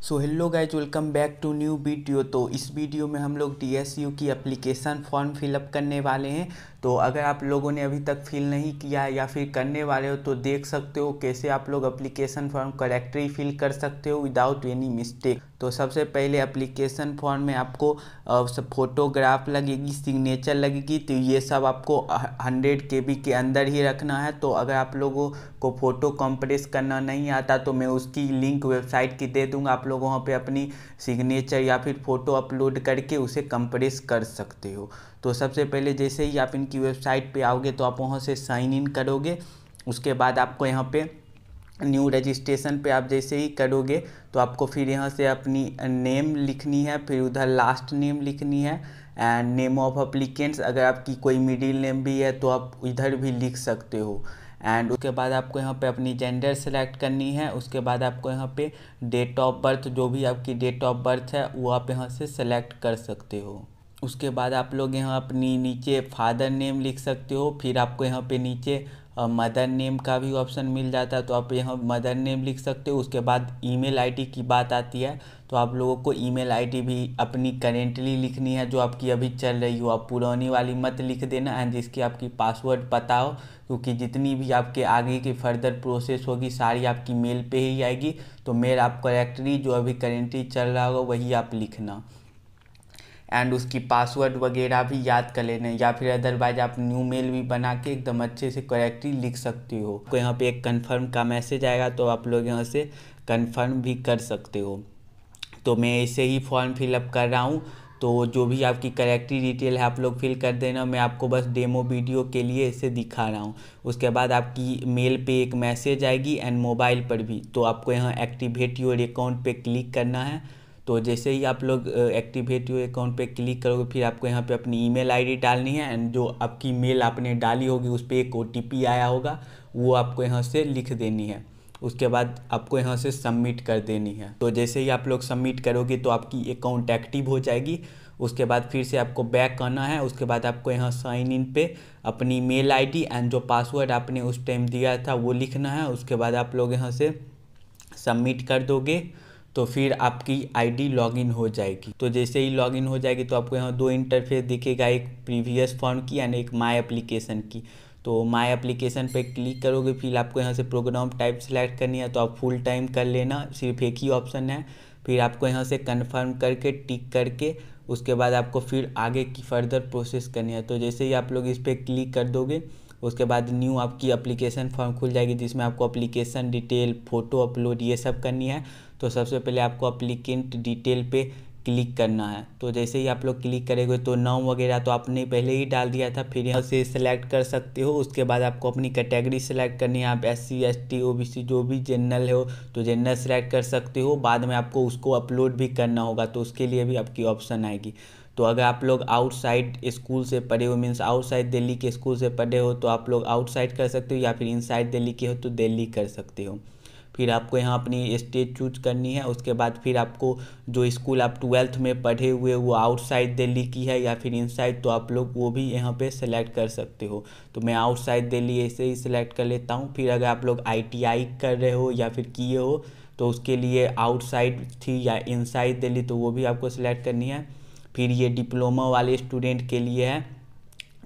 So hello guys, welcome back to new video. तो इस video में हम लोग DSU की एप्लीकेशन फॉर्म फिलअप करने वाले हैं। तो अगर आप लोगों ने अभी तक फिल नहीं किया है या फिर करने वाले हो तो देख सकते हो कैसे आप लोग एप्लीकेशन फॉर्म करेक्टली फिल कर सकते हो विदाउट एनी मिस्टेक। तो सबसे पहले एप्लीकेशन फॉर्म में आपको फोटोग्राफ लगेगी, सिग्नेचर लगेगी। तो ये सब आपको 100 KB के अंदर ही रखना है। तो अगर आप लोगों को फ़ोटो कंप्रेस करना नहीं आता तो मैं उसकी लिंक वेबसाइट की दे दूंगा। आप लोग वहाँ पे अपनी सिग्नेचर या फिर फ़ोटो अपलोड करके उसे कंप्रेस कर सकते हो। तो सबसे पहले जैसे ही आप इनकी वेबसाइट पे आओगे तो आप वहाँ से साइन इन करोगे। उसके बाद आपको यहाँ पे न्यू रजिस्ट्रेशन पे आप जैसे ही करोगे तो आपको फिर यहाँ से अपनी नेम लिखनी है, फिर उधर लास्ट नेम लिखनी है एंड नेम ऑफ अप्लीकेंट्स। अगर आपकी कोई मिडिल नेम भी है तो आप इधर भी लिख सकते हो। एंड उसके बाद आपको यहाँ पे अपनी जेंडर सेलेक्ट करनी है। उसके बाद आपको यहाँ पे डेट ऑफ बर्थ, जो भी आपकी डेट ऑफ बर्थ है वो आप यहाँ से सेलेक्ट कर सकते हो। उसके बाद आप लोग यहाँ अपनी नीचे फादर नेम लिख सकते हो। फिर आपको यहाँ पे नीचे मदर नेम का भी ऑप्शन मिल जाता है, तो आप यहाँ मदर नेम लिख सकते हो। उसके बाद ईमेल आईडी की बात आती है तो आप लोगों को ईमेल आईडी भी अपनी करेंटली लिखनी है, जो आपकी अभी चल रही हो। आप पुरानी वाली मत लिख देना एंड जिसकी आपकी पासवर्ड पता हो, क्योंकि जितनी भी आपके आगे की फर्दर प्रोसेस होगी सारी आपकी मेल पे ही आएगी। तो मेल आप करेक्टली जो अभी करेंटली चल रहा होगा वही आप लिखना एंड उसकी पासवर्ड वगैरह भी याद कर लेना, या फिर अदरवाइज आप न्यू मेल भी बना के एकदम अच्छे से करेक्टली लिख सकते हो। तो यहाँ पे एक कन्फर्म का मैसेज आएगा तो आप लोग यहाँ से कन्फर्म भी कर सकते हो। तो मैं ऐसे ही फॉर्म फिलअप कर रहा हूँ। तो जो भी आपकी करेक्टली डिटेल है आप लोग फिल कर देना। मैं आपको बस डेमो वीडियो के लिए इसे दिखा रहा हूँ। उसके बाद आपकी मेल पे एक मैसेज आएगी एंड मोबाइल पर भी। तो आपको यहाँ एक्टिवेट योर अकाउंट पे क्लिक करना है। तो जैसे ही आप लोग एक्टिवेट योर अकाउंट पे क्लिक करोगे फिर आपको यहाँ पे अपनी ईमेल आईडी डालनी है एंड जो आपकी मेल आपने डाली होगी उस पर एक OTP आया होगा वो आपको यहाँ से लिख देनी है। उसके बाद आपको यहाँ से सबमिट कर देनी है। तो जैसे ही आप लोग सबमिट करोगे तो आपकी अकाउंट एक्टिव हो जाएगी। उसके बाद फिर से आपको बैक आना है। उसके बाद आपको यहाँ साइन इन पे अपनी मेल आईडी एंड जो पासवर्ड आपने उस टाइम दिया था वो लिखना है। उसके बाद आप लोग यहाँ से सबमिट कर दोगे तो फिर आपकी आईडी लॉगिन हो जाएगी। तो जैसे ही लॉगिन हो जाएगी तो आपको यहाँ दो इंटरफेस दिखेगा, एक प्रीवियस फॉर्म की एंड एक माय एप्लीकेशन की। तो माय एप्लीकेशन पे क्लिक करोगे फिर आपको यहाँ से प्रोग्राम टाइप सेलेक्ट करनी है, तो आप फुल टाइम कर लेना, सिर्फ एक ही ऑप्शन है। फिर आपको यहाँ से कन्फर्म करके टिक करके उसके बाद आपको फिर आगे की फर्दर प्रोसेस करनी है। तो जैसे ही आप लोग इस पर क्लिक कर दोगे उसके बाद न्यू आपकी एप्लीकेशन फॉर्म खुल जाएगी, जिसमें आपको एप्लीकेशन डिटेल, फ़ोटो अपलोड ये सब करनी है। तो सबसे पहले आपको एप्लीकेंट डिटेल पे क्लिक करना है। तो जैसे ही आप लोग क्लिक करेंगे तो नाम वगैरह तो आपने पहले ही डाल दिया था, फिर यहाँ से सेलेक्ट कर सकते हो। उसके बाद आपको अपनी कैटेगरी सेलेक्ट करनी है। आप SC ST OBC जो भी जनरल हो तो जनरल सेलेक्ट कर सकते हो। बाद में आपको उसको अपलोड भी करना होगा तो उसके लिए भी आपकी ऑप्शन आएगी। तो अगर आप लोग आउटसाइड स्कूल से पढ़े हो, मीन्स आउटसाइड दिल्ली के स्कूल से पढ़े हो तो आप लोग आउटसाइड कर सकते हो, या फिर इनसाइड दिल्ली के हो तो दिल्ली कर सकते हो। फिर आपको यहाँ अपनी स्टेट चूज करनी है। उसके बाद फिर आपको जो स्कूल आप 12th में पढ़े हुए वो आउटसाइड दिल्ली की है या फिर इनसाइड, तो आप लोग वो भी यहाँ पे सेलेक्ट कर सकते हो। तो मैं आउटसाइड दिल्ली ऐसे ही सिलेक्ट कर लेता हूँ। फिर अगर आप लोग ITI कर रहे हो या फिर किए हो तो उसके लिए आउटसाइड थी या इनसाइड दिल्ली तो वो भी आपको सिलेक्ट करनी है। फिर ये डिप्लोमा वाले स्टूडेंट के लिए है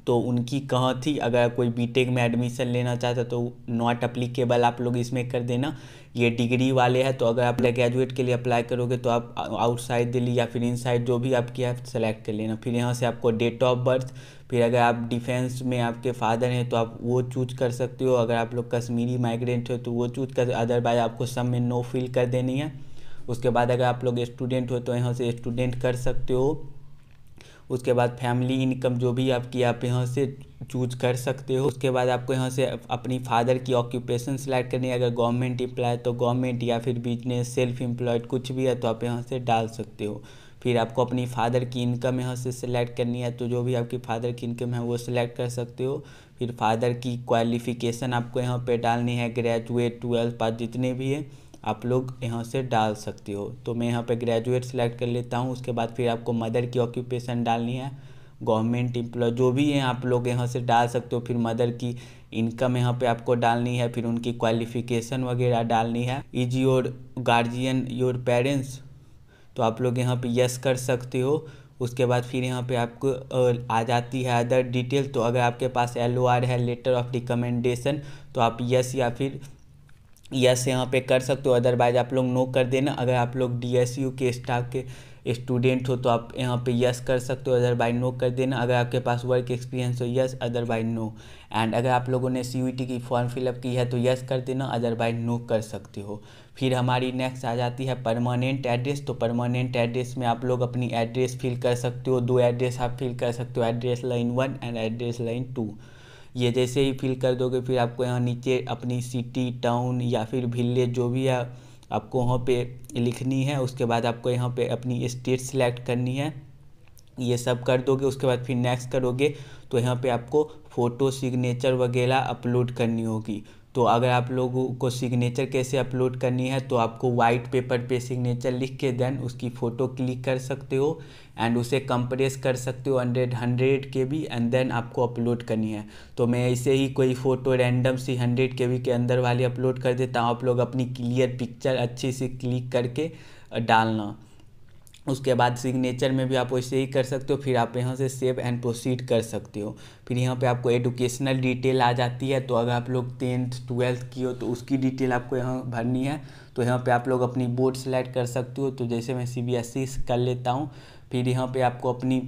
तो उनकी कहाँ थी, अगर कोई बीटेक में एडमिशन लेना चाहता तो नॉट अप्लीकेबल आप लोग इसमें कर देना। ये डिग्री वाले हैं तो अगर आप ग्रेजुएट के लिए अप्लाई करोगे तो आप आउटसाइड दिल्ली या फिर इनसाइड जो भी आपकी है सेलेक्ट कर लेना। फिर यहाँ से आपको डेट ऑफ बर्थ, फिर अगर आप डिफेंस में आपके फादर हैं तो आप वो चूज कर सकते हो। अगर आप लोग कश्मीरी माइग्रेंट हो तो वो चूज कर, अदरवाइज आपको सब में नो फिल कर देनी है। उसके बाद अगर आप लोग स्टूडेंट हो तो यहाँ से स्टूडेंट कर सकते हो। उसके बाद फैमिली इनकम जो भी आपकी आप यहाँ से चूज कर सकते हो। उसके बाद आपको यहाँ से अपनी फादर की ऑक्यूपेशन सेलेक्ट करनी है। अगर गवर्नमेंट एम्प्लॉय तो गवर्नमेंट, या फिर बिजनेस, सेल्फ एम्प्लॉयड कुछ भी है तो आप यहाँ से डाल सकते हो। फिर आपको अपनी फादर की इनकम यहाँ से सिलेक्ट करनी है, तो जो भी आपकी फादर की इनकम है वो सिलेक्ट कर सकते हो। फिर फादर की क्वालिफ़िकेशन आपको यहाँ पे डालनी है, ग्रेजुएट, 12th पास जितने भी है आप लोग यहाँ से डाल सकते हो। तो मैं यहाँ पे ग्रेजुएट सेलेक्ट कर लेता हूँ। उसके बाद फिर आपको मदर की ऑक्यूपेशन डालनी है, गवर्नमेंट एम्प्लॉय जो भी हैं आप लोग यहाँ से डाल सकते हो। फिर मदर की इनकम यहाँ पे आपको डालनी है, फिर उनकी क्वालिफ़िकेशन वगैरह डालनी है। Is your guardian your parents, तो आप लोग यहाँ पे यस कर सकते हो। उसके बाद फिर यहाँ पे आपको आ जाती है अदर डिटेल। तो अगर आपके पास LOR है, लेटर ऑफ रिकमेंडेशन, तो आप यस या फिर यस यहाँ पे कर सकते हो, अदरवाइज आप लोग नो कर देना। अगर आप लोग DSU के स्टाफ के स्टूडेंट हो तो आप यहाँ पे यस कर सकते हो, अदरवाइज नो कर देना। अगर आपके पास वर्क एक्सपीरियंस हो यस, अदरवाइज नो। एंड अगर आप लोगों ने CUET की फॉर्म फिलअप की है तो यस कर देना, अदरवाइज नो कर सकते हो। फिर हमारी नेक्स्ट आ जाती है परमानेंट एड्रेस। तो परमानेंट एड्रेस में आप लोग अपनी एड्रेस फिल कर सकते हो। 2 एड्रेस आप फिल कर सकते हो, address line 1 and address line 2। ये जैसे ही फिल कर दोगे फिर आपको यहाँ नीचे अपनी सिटी, टाउन या फिर विलेज जो भी है आपको वहाँ पे लिखनी है। उसके बाद आपको यहाँ पे अपनी स्टेट सेलेक्ट करनी है। ये सब कर दोगे उसके बाद फिर नेक्स्ट करोगे तो यहाँ पे आपको फ़ोटो, सिग्नेचर वगैरह अपलोड करनी होगी। तो अगर आप लोगों को सिग्नेचर कैसे अपलोड करनी है तो आपको वाइट पेपर पे सिग्नेचर लिख के देन उसकी फ़ोटो क्लिक कर सकते हो एंड उसे कंप्रेस कर सकते हो 100 KB एंड देन आपको अपलोड करनी है। तो मैं ऐसे ही कोई फ़ोटो रैंडम सी 100 KB के अंदर वाली अपलोड कर देता हूँ। आप लोग अपनी क्लियर पिक्चर अच्छी सी क्लिक करके डालना। उसके बाद सिग्नेचर में भी आप वैसे ही कर सकते हो। फिर आप यहाँ से सेव एंड प्रोसीड कर सकते हो। फिर यहाँ पे आपको एजुकेशनल डिटेल आ जाती है। तो अगर आप लोग 10th 12th की हो तो उसकी डिटेल आपको यहाँ भरनी है। तो यहाँ पे आप लोग अपनी बोर्ड सेलेक्ट कर सकते हो। तो जैसे मैं CBSE कर लेता हूँ। फिर यहाँ पे आपको अपनी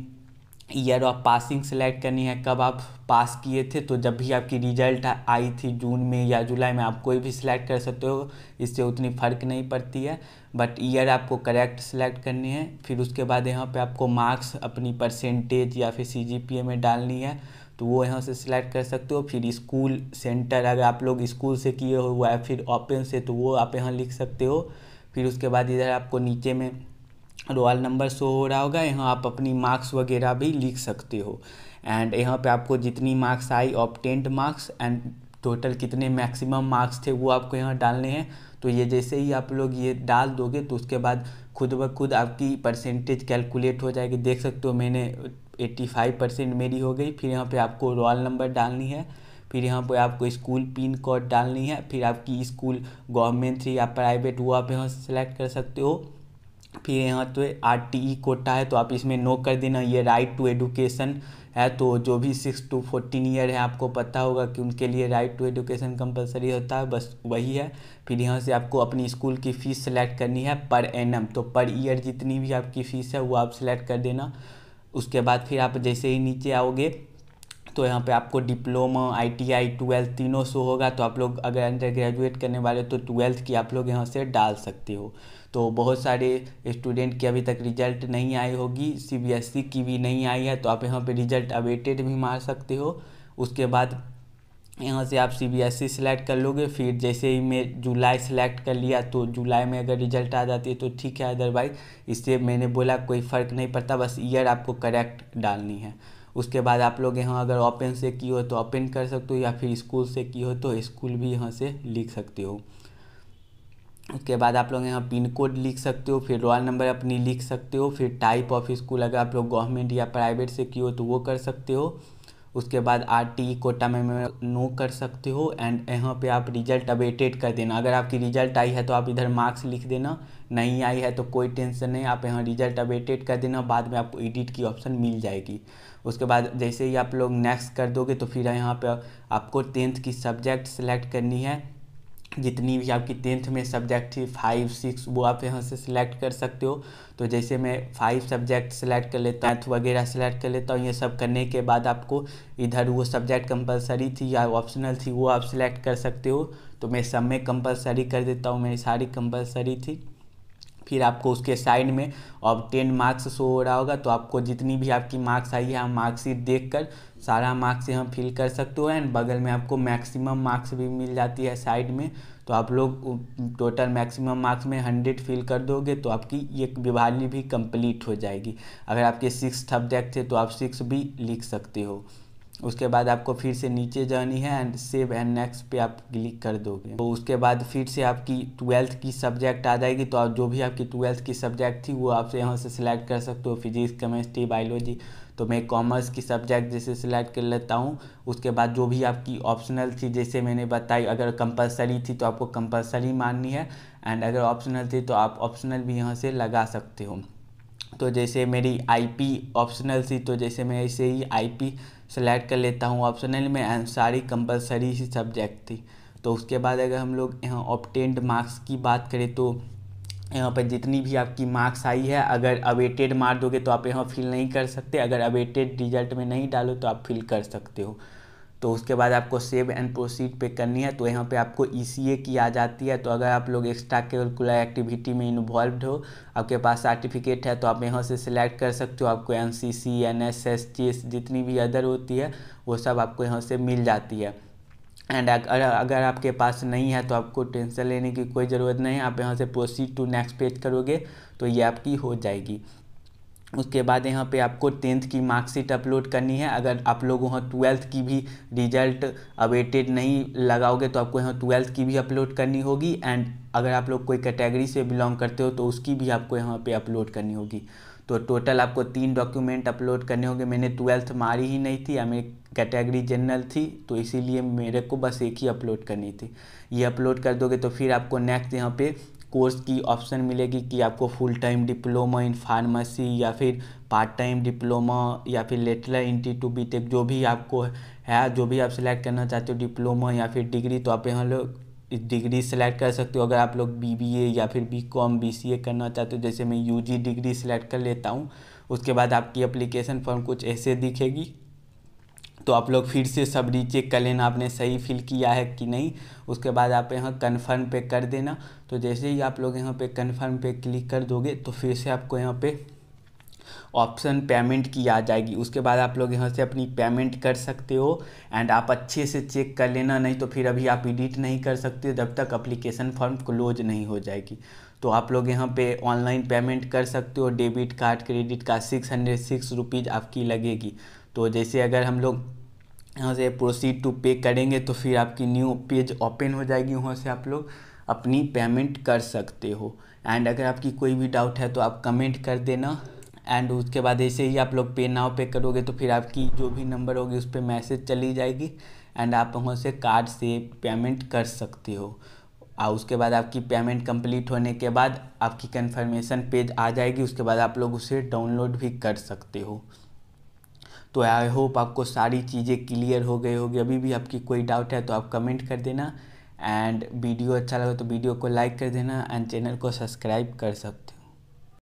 ईयर ऑफ पासिंग सेलेक्ट करनी है, कब आप पास किए थे। तो जब भी आपकी रिजल्ट आई थी जून में या जुलाई में, आप कोई भी सिलेक्ट कर सकते हो, इससे उतनी फ़र्क नहीं पड़ती है, बट ईयर आपको करेक्ट सेलेक्ट करनी है। फिर उसके बाद यहाँ पे आपको मार्क्स अपनी परसेंटेज या फिर CGPA में डालनी है, तो वो यहाँ से सिलेक्ट कर सकते हो। फिर स्कूल सेंटर, अगर आप लोग स्कूल से किए हो या फिर ओपन से, तो वो आप यहाँ लिख सकते हो। फिर उसके बाद इधर आपको नीचे में रोल नंबर शो हो रहा होगा, यहाँ आप अपनी मार्क्स वगैरह भी लिख सकते हो। एंड यहाँ पे आपको जितनी marks I, obtained marks and total कितने मैक्सिमम मार्क्स थे वो आपको यहाँ डालने हैं। तो ये जैसे ही आप लोग ये डाल दोगे तो उसके बाद खुद ब खुद आपकी परसेंटेज कैलकुलेट हो जाएगी। देख सकते हो मैंने 85% मेरी हो गई। फिर यहाँ पे आपको रोल नंबर डालनी है। फिर यहाँ पे आपको स्कूल पिन कोड डालनी है। फिर आपकी स्कूल गवर्नमेंट थी या प्राइवेट, वो आप यहाँ से सेलेक्ट कर सकते हो। फिर यहाँ तो RTE कोटा है तो आप इसमें नो कर देना। ये राइट टू एडुकेशन है, तो जो भी 6 to 14 ईयर है आपको पता होगा कि उनके लिए राइट टू एडुकेशन कंपलसरी होता है, बस वही है। फिर यहाँ से आपको अपनी स्कूल की फ़ीस सेलेक्ट करनी है पर एनम, तो पर ईयर जितनी भी आपकी फ़ीस है वो आप सेलेक्ट कर देना। उसके बाद फिर आप जैसे ही नीचे आओगे तो यहाँ पे आपको डिप्लोमा, ITI, 12th तीनों शो होगा। तो आप लोग अगर अंडर ग्रेजुएट करने वाले तो 12th की आप लोग यहाँ से डाल सकते हो। तो बहुत सारे स्टूडेंट की अभी तक रिजल्ट नहीं आई होगी, CBSE की भी नहीं आई है, तो आप यहाँ पे रिजल्ट अवेटेड भी मार सकते हो। उसके बाद यहाँ से आप CBSE सेलेक्ट कर लोगे। फिर जैसे ही मैं जुलाई सेलेक्ट कर लिया तो जुलाई में अगर रिजल्ट आ जाती है तो ठीक है, अदरवाइज इससे मैंने बोला कोई फ़र्क नहीं पड़ता, बस ईयर आपको करेक्ट डालनी है। उसके बाद आप लोग यहाँ अगर ओपन से की हो तो ओपन कर सकते हो, या फिर स्कूल से की हो तो स्कूल भी यहाँ से लिख सकते हो। उसके बाद आप लोग यहाँ पिन कोड लिख सकते हो। फिर रोल नंबर अपनी लिख सकते हो। फिर टाइप ऑफ स्कूल, अगर आप लोग गवर्नमेंट या प्राइवेट से की हो तो वो कर सकते हो। उसके बाद RTE कोटा में नो कर सकते हो। एंड यहाँ पे आप रिजल्ट अवेटेड कर देना। अगर आपकी रिजल्ट आई है तो आप इधर मार्क्स लिख देना, नहीं आई है तो कोई टेंशन नहीं, आप यहाँ रिजल्ट अवेटेड कर देना, बाद में आपको एडिट की ऑप्शन मिल जाएगी। उसके बाद जैसे ही आप लोग नेक्स्ट कर दोगे तो फिर यहाँ पे आपको 10th की सब्जेक्ट सेलेक्ट करनी है। जितनी भी आपकी 10th में सब्जेक्ट थी 5, 6 वो आप यहाँ से सिलेक्ट कर सकते हो। तो जैसे मैं 5 सब्जेक्ट सेलेक्ट कर लेता हूँ, मैथ वगैरह सेलेक्ट कर लेता हूँ। ये सब करने के बाद आपको इधर वो सब्जेक्ट कंपलसरी थी या ऑप्शनल थी वो आप सिलेक्ट कर सकते हो। तो मैं सब में कंपलसरी कर देता हूँ, मेरी सारी कंपलसरी थी। फिर आपको उसके साइड में ऑब्टेन मार्क्स शो हो रहा होगा, तो आपको जितनी भी आपकी मार्क्स आई है आप मार्कशीट देखकर सारा मार्क्स यहाँ फिल कर सकते हो। एंड बगल में आपको मैक्सिमम मार्क्स भी मिल जाती है साइड में। तो आप लोग टोटल मैक्सिमम मार्क्स में 100 फिल कर दोगे तो आपकी ये विभागनी भी कंप्लीट हो जाएगी। अगर आपके 6 सब्जेक्ट थे तो आप 6 भी लिख सकते हो। उसके बाद आपको फिर से नीचे जानी है एंड सेव एंड नेक्स्ट पे आप क्लिक कर दोगे। तो उसके बाद फिर से आपकी 12th की सब्जेक्ट आ जाएगी। तो आप जो भी आपकी 12th की सब्जेक्ट थी वो आपसे यहाँ से सिलेक्ट कर सकते हो, फिजिक्स, केमिस्ट्री, बायोलॉजी। तो मैं कॉमर्स की सब्जेक्ट जैसे सिलेक्ट कर लेता हूँ। उसके बाद जो भी आपकी ऑप्शनल थी जैसे मैंने बताई, अगर कंपलसरी थी तो आपको कंपलसरी माननी है। एंड अगर ऑप्शनल थी तो आप ऑप्शनल भी यहाँ से लगा सकते हो। तो जैसे मेरी आईपी ऑप्शनल थी, तो जैसे मैं ऐसे ही आईपी सेलेक्ट कर लेता हूँ ऑप्शनल में, एंड सारी कंपलसरी ही सब्जेक्ट थी। तो उसके बाद अगर हम लोग यहाँ ऑब्टेन्ड मार्क्स की बात करें तो यहाँ पर जितनी भी आपकी मार्क्स आई है, अगर अवेटेड मार दोगे तो आप यहाँ फिल नहीं कर सकते, अगर अवेटेड रिजल्ट में नहीं डालो तो आप फिल कर सकते हो। तो उसके बाद आपको सेव एंड प्रोसीड पे करनी है। तो यहाँ पे आपको ईसीए की आ जाती है। तो अगर आप लोग एक्स्ट्रा करिकुलर एक्टिविटी में इन्वॉल्व हो, आपके पास सर्टिफिकेट है, तो आप यहाँ से सिलेक्ट कर सकते हो। आपको एनसीसी, एनएसएस, चेस जितनी भी अदर होती है वो सब आपको यहाँ से मिल जाती है। एंड अगर आपके पास नहीं है तो आपको टेंशन लेने की कोई ज़रूरत नहीं है। आप यहाँ से प्रोसीड टू नेक्स्ट पेज करोगे तो ये आपकी हो जाएगी। उसके बाद यहाँ पे आपको 10th की मार्कशीट अपलोड करनी है। अगर आप लोग वहाँ 12th की भी रिजल्ट अवेटेड नहीं लगाओगे तो आपको यहाँ 12th की भी अपलोड करनी होगी। एंड अगर आप लोग कोई कैटेगरी से बिलोंग करते हो तो उसकी भी आपको यहाँ पे अपलोड करनी होगी। तो टोटल आपको 3 डॉक्यूमेंट अपलोड करने होंगे। मैंने 12th मारी ही नहीं थी, मेरी कैटेगरी जनरल थी, तो इसीलिए मेरे को बस एक ही अपलोड करनी थी। ये अपलोड कर दोगे तो फिर आपको नेक्स्ट यहाँ पे कोर्स की ऑप्शन मिलेगी कि आपको full time diploma in pharmacy या फिर पार्ट टाइम डिप्लोमा या फिर लेटरल एंट्री टू बीटेक, जो भी आपको है, जो भी आप सिलेक्ट करना चाहते हो, डिप्लोमा या फिर डिग्री, तो आप यहाँ लोग डिग्री सेलेक्ट कर सकते हो। अगर आप लोग बीबीए या फिर बीकॉम, बीसीए करना चाहते हो, जैसे मैं यूजी डिग्री सेलेक्ट कर लेता हूँ, उसके बाद आपकी एप्लीकेशन फॉर्म कुछ ऐसे दिखेगी। तो आप लोग फिर से सब रीचेक कर लेना आपने सही फिल किया है कि नहीं। उसके बाद आप यहाँ कन्फर्म पे कर देना। तो जैसे ही आप लोग यहाँ पे कन्फर्म पे क्लिक कर दोगे तो फिर से आपको यहाँ पे ऑप्शन पेमेंट की आ जाएगी। उसके बाद आप लोग यहाँ से अपनी पेमेंट कर सकते हो। एंड आप अच्छे से चेक कर लेना, नहीं तो फिर अभी आप एडिट नहीं कर सकते जब तक एप्लीकेशन फॉर्म क्लोज नहीं हो जाएगी। तो आप लोग यहाँ पे ऑनलाइन पेमेंट कर सकते हो। Debit card, credit card 606 rupees आपकी लगेगी। तो जैसे अगर हम लोग यहाँ से प्रोसीड टू पे करेंगे तो फिर आपकी न्यू पेज ओपन हो जाएगी, वहाँ से आप लोग अपनी पेमेंट कर सकते हो। एंड अगर आपकी कोई भी डाउट है तो आप कमेंट कर देना। एंड उसके बाद ऐसे ही आप लोग पे नाउ पे करोगे तो फिर आपकी जो भी नंबर होगी उस पर मैसेज चली जाएगी एंड आप वहाँ से कार्ड से पेमेंट कर सकते हो। और उसके बाद आपकी पेमेंट कंप्लीट होने के बाद आपकी कंफर्मेशन पेज आ जाएगी। उसके बाद आप लोग उसे डाउनलोड भी कर सकते हो। तो आई होप आपको सारी चीज़ें क्लियर हो गई होगी। अभी भी आपकी कोई डाउट है तो आप कमेंट कर देना। एंड वीडियो अच्छा लगा तो वीडियो को लाइक कर देना एंड चैनल को सब्सक्राइब कर सकते हो।